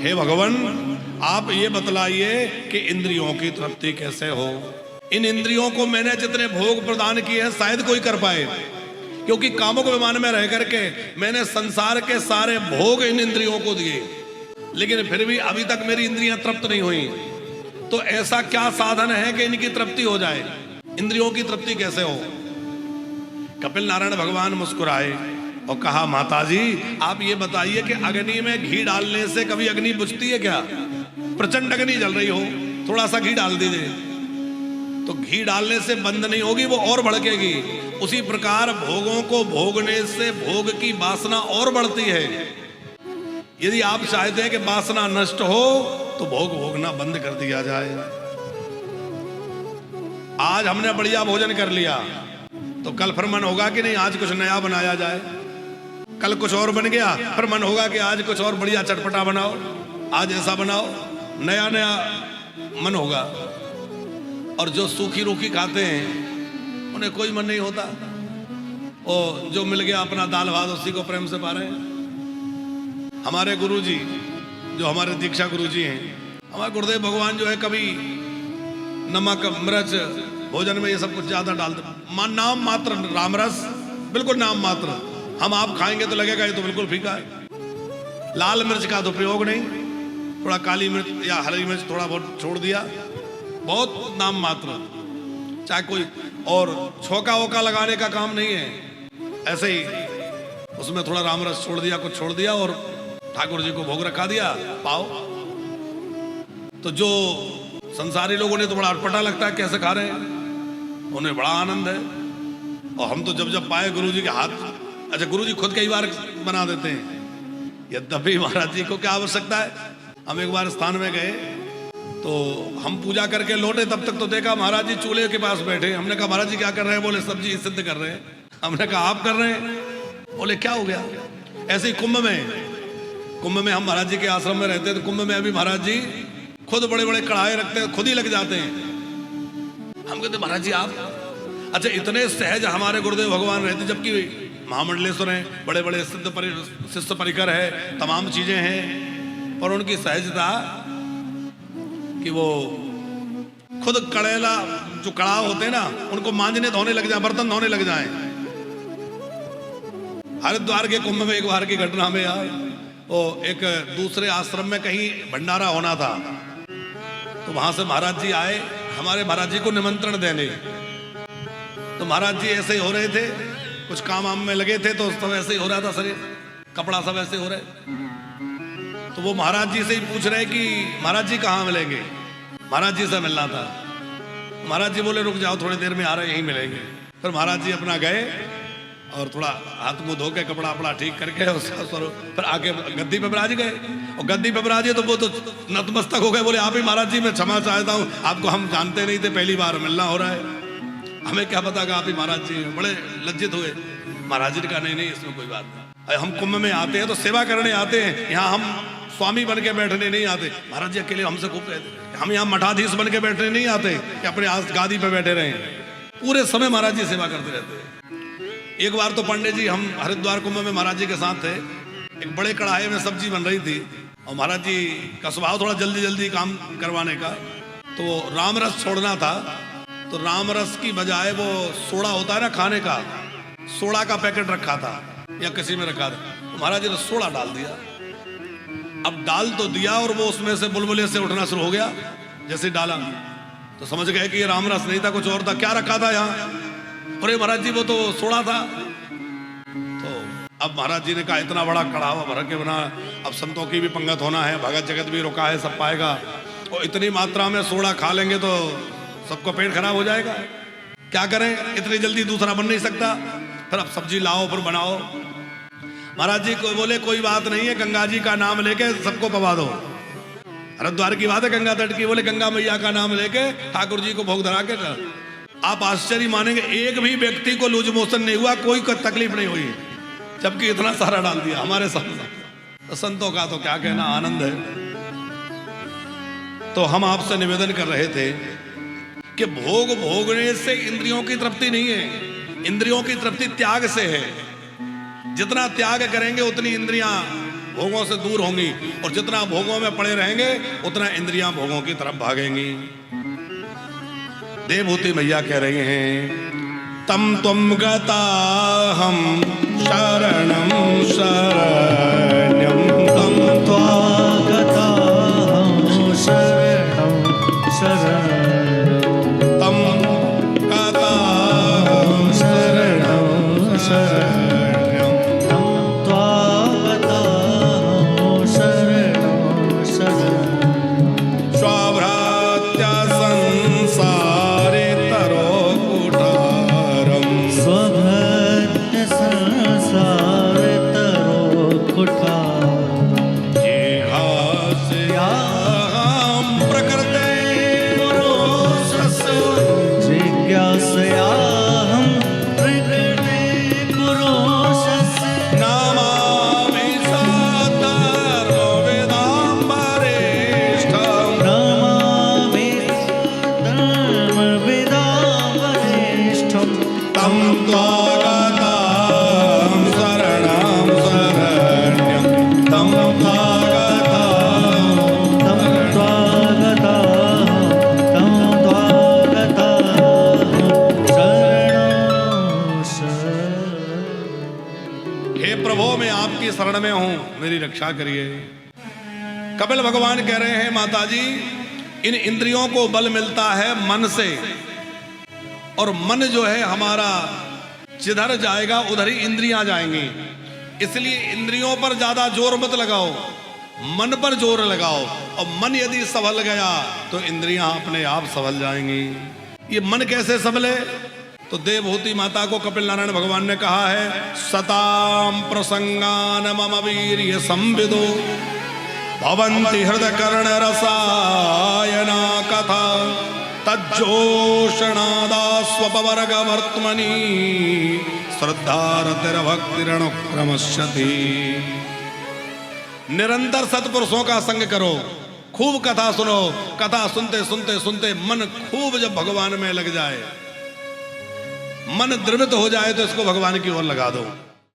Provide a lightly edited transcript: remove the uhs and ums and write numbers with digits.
हे भगवान, आप ये बतलाइए कि इंद्रियों की तृप्ति कैसे हो। इन इंद्रियों को मैंने जितने भोग प्रदान किए हैं शायद कोई कर पाए, क्योंकि कामुक विमान में रह करके मैंने संसार के सारे भोग इन इंद्रियों को दिए, लेकिन फिर भी अभी तक मेरी इंद्रियां तृप्त नहीं हुई। तो ऐसा क्या साधन है कि इनकी तृप्ति हो जाए? इंद्रियों की तृप्ति कैसे हो? कपिल नारायण भगवान मुस्कुराए और कहा, माताजी आप ये बताइए कि अग्नि में घी डालने से कभी अग्नि बुझती है क्या? प्रचंड अग्नि जल रही हो, थोड़ा सा घी डाल दीजिए तो घी डालने से बंद नहीं होगी, वो और भड़केगी। उसी प्रकार भोगों को भोगने से भोग की वासना और बढ़ती है। यदि आप चाहते हैं कि वासना नष्ट हो तो भोग भोगना बंद कर दिया जाए। आज हमने बढ़िया भोजन कर लिया तो कल फिर मन होगा कि नहीं आज कुछ नया बनाया जाए। कल कुछ और बन गया, फिर मन होगा कि आज कुछ और बढ़िया चटपटा बनाओ, आज ऐसा बनाओ, नया नया मन होगा। और जो सूखी रूखी खाते हैं उन्हें कोई मन नहीं होता, और जो मिल गया अपना दाल भात उसी को प्रेम से पा रहे हैं। हमारे गुरुजी, जो हमारे दीक्षा गुरुजी हैं, हमारे गुरुदेव भगवान जो है, कभी नमक मिर्च भोजन में ये सब कुछ ज्यादा डालते, नाम मात्र रामरस, बिल्कुल नाम मात्र। हम आप खाएंगे तो लगेगा ये तो बिल्कुल फीका है। लाल मिर्च का तो प्रयोग नहीं, थोड़ा काली मिर्च या हरी मिर्च थोड़ा बहुत छोड़ दिया, बहुत नाम मात्र। चाहे कोई और छोका वोका लगाने का काम नहीं है, ऐसे ही उसमें थोड़ा रामरस छोड़ दिया, कुछ छोड़ दिया और ठाकुर जी को भोग रखा दिया, पाओ। तो जो संसारी लोगों ने तो बड़ा अटपटा लगता है कैसे खा रहे हैं, उन्हें बड़ा आनंद है। और हम तो जब पाए गुरु जी के हाथ, अच्छा गुरु जी खुद कई बार बना देते हैं, यद्यपि महाराज जी को क्या आवश्यकता है। हम एक बार स्थान में गए तो हम पूजा करके लौटे, तब तक तो देखा महाराज जी चूल्हे के पास बैठे। हमने कहा महाराज जी क्या कर रहे हैं? बोले सब्जी सिद्ध कर रहे हैं। हमने कहा आप कर रहे हैं? बोले क्या हो गया? ऐसे ही कुंभ में हम महाराज जी के आश्रम में रहते हैं, तो कुंभ में अभी महाराज जी खुद बड़े बड़े कढ़ाई रखते हैं, खुद ही लग जाते हैं। हम कहते महाराज जी आप, अच्छा इतने सहज हमारे गुरुदेव भगवान रहते, जबकि महामंडलेश्वर हैं, बड़े बड़े शिष्य परिकर है, तमाम चीजें हैं, पर उनकी सहजता कि वो खुद कड़ेला जो कड़ाह होते हैं ना, उनको मांजने धोने लग जाए, बर्तन धोने लग जाए। हरिद्वार के कुंभ में एक बार की घटना में यार, वो एक दूसरे आश्रम में कहीं भंडारा होना था, तो वहां से महाराज जी आए हमारे महाराज जी को निमंत्रण देने। तो महाराज जी ऐसे ही हो रहे थे, कुछ काम वाम में लगे थे, तो सब ऐसे ही हो रहा था, शरीर कपड़ा सब ऐसे हो रहे। तो वो महाराज जी से ही पूछ रहे कि महाराज जी कहाँ मिलेंगे? महाराज जी से मिलना था। महाराज जी बोले रुक जाओ, थोड़ी देर में आ रहे, यहीं मिलेंगे। फिर महाराज जी अपना गए और थोड़ा हाथ मुंह धो के कपड़ा अपना ठीक करके फिर आके गद्दी पे बिराज गए। और गद्दी पे बिराजे तो वो तो नतमस्तक हो गए, बोले आप ही महाराज जी मैं क्षमा चाहता हूँ, आपको हम जानते नहीं थे, पहली बार मिलना हो रहा है, हमें क्या पता कि आप ही महाराज जी। बड़े लज्जित हुए। महाराज जी का नहीं इसमें कोई बात नहीं, हम कुंभ में आते हैं तो सेवा करने आते हैं, यहाँ हम स्वामी बन के बैठने नहीं आते। महाराज जी अकेले हमसे खूब कहते, हम यहाँ मठाधीश बन के बैठने नहीं आते कि अपने गादी पे बैठे रहें, पूरे समय महाराज जी सेवा करते रहते हैं। एक बार तो पंडित जी, हम हरिद्वार कुंभ में महाराज जी के साथ थे, एक बड़े कढ़ाई में सब्जी बन रही थी और महाराज जी का स्वभाव थोड़ा जल्दी जल्दी काम करवाने का, तो रामरस छोड़ना था। तो रामरस की बजाय वो सोडा होता है ना खाने का, सोडा का पैकेट रखा था या किसी में रखा था, तो महाराज जी ने सोडा डाल दिया। अब डाल तो दिया और वो उसमें से बुलबुले से उठना शुरू हो गया। जैसे डाला तो समझ गए कि ये रामरस नहीं था, कुछ और था। क्या रखा था यहाँ? अरे महाराज जी वो तो सोडा था। तो अब महाराज जी ने कहा इतना बड़ा कढ़ावा भर के बना, अब संतों की भी पंगत होना है, भगत जगत भी रुका है, सब पाएगा, और इतनी मात्रा में सोडा खा लेंगे तो सबको पेट खराब हो जाएगा। क्या करें, इतनी जल्दी दूसरा बन नहीं सकता। फिर अब सब्जी लाओ, फिर बनाओ। महाराज जी को बोले कोई बात नहीं है, गंगा जी का नाम लेके सबको पवा दो। हरिद्वार की बात है, गंगा तट की। बोले गंगा मैया का नाम लेके ठाकुर जी को भोग धरा के कर। आप आश्चर्य मानेंगे, एक भी व्यक्ति को लूज मोशन नहीं हुआ, कोई तकलीफ नहीं हुई, जबकि इतना सारा डाल दिया हमारे साथ। संतों का तो क्या कहना, आनंद है। तो हम आपसे निवेदन कर रहे थे कि भोग भोगने से इंद्रियों की तृप्ति नहीं है, इंद्रियों की तृप्ति त्याग से है। जितना त्याग करेंगे उतनी इंद्रियां भोगों से दूर होंगी, और जितना भोगों में पड़े रहेंगे उतना इंद्रियां भोगों की तरफ भागेंगी। देवहूति मैया कह रही हैं, तम त्वं गता हम शरणं शरण्यं, तम त्वा गता हम शरणं शरणं, तम गता हम शरणं शरण्यं, तं त्वागता हम शरणं शरणं। स्वभ्रात्या संसारे तरो कुठारम्, स्वभृत्य संसार तरो कुठारम्, जिज्ञासायां प्रकृते पुरुषस्य, जिज्ञासयाहं प्रकृते पुरुषस्य, नमामि सधर्मवेदां वरिष्ठम्, नमामि धर्मविदां वरिष्ठम्। तं त्वागतां शरणं शरण्यं, तं त्वागतां तं त्वागता शरणं शरणं। हे प्रभु, मैं आपकी शरण में हूं, मेरी रक्षा करिए। कपिल भगवान कह रहे हैं, माता जी, इन इंद्रियों को बल मिलता है मन से, और मन जो है हमारा जिधर जाएगा उधर ही इंद्रियां जाएंगी। इसलिए इंद्रियों पर ज्यादा जोर मत लगाओ, मन पर जोर लगाओ, और मन यदि संभल गया तो इंद्रियां अपने आप संभल जाएंगी। ये मन कैसे संभले? तो देवहूति माता को कपिल नारायण भगवान ने कहा है, सताम प्रसंगान मम वीर्य संविदो भवन्ति हृदय कर्ण रसायना कथा तज्जोषणादा स्वपवर्ग वर्त्मनि श्रद्धारतिर्भक्तिरणुक्रमश्यति। निरंतर सत्पुरुषों का संग करो, खूब कथा सुनो। कथा सुनते सुनते सुनते मन खूब जब भगवान में लग जाए, मन द्रवित हो जाए, तो इसको भगवान की ओर लगा दो।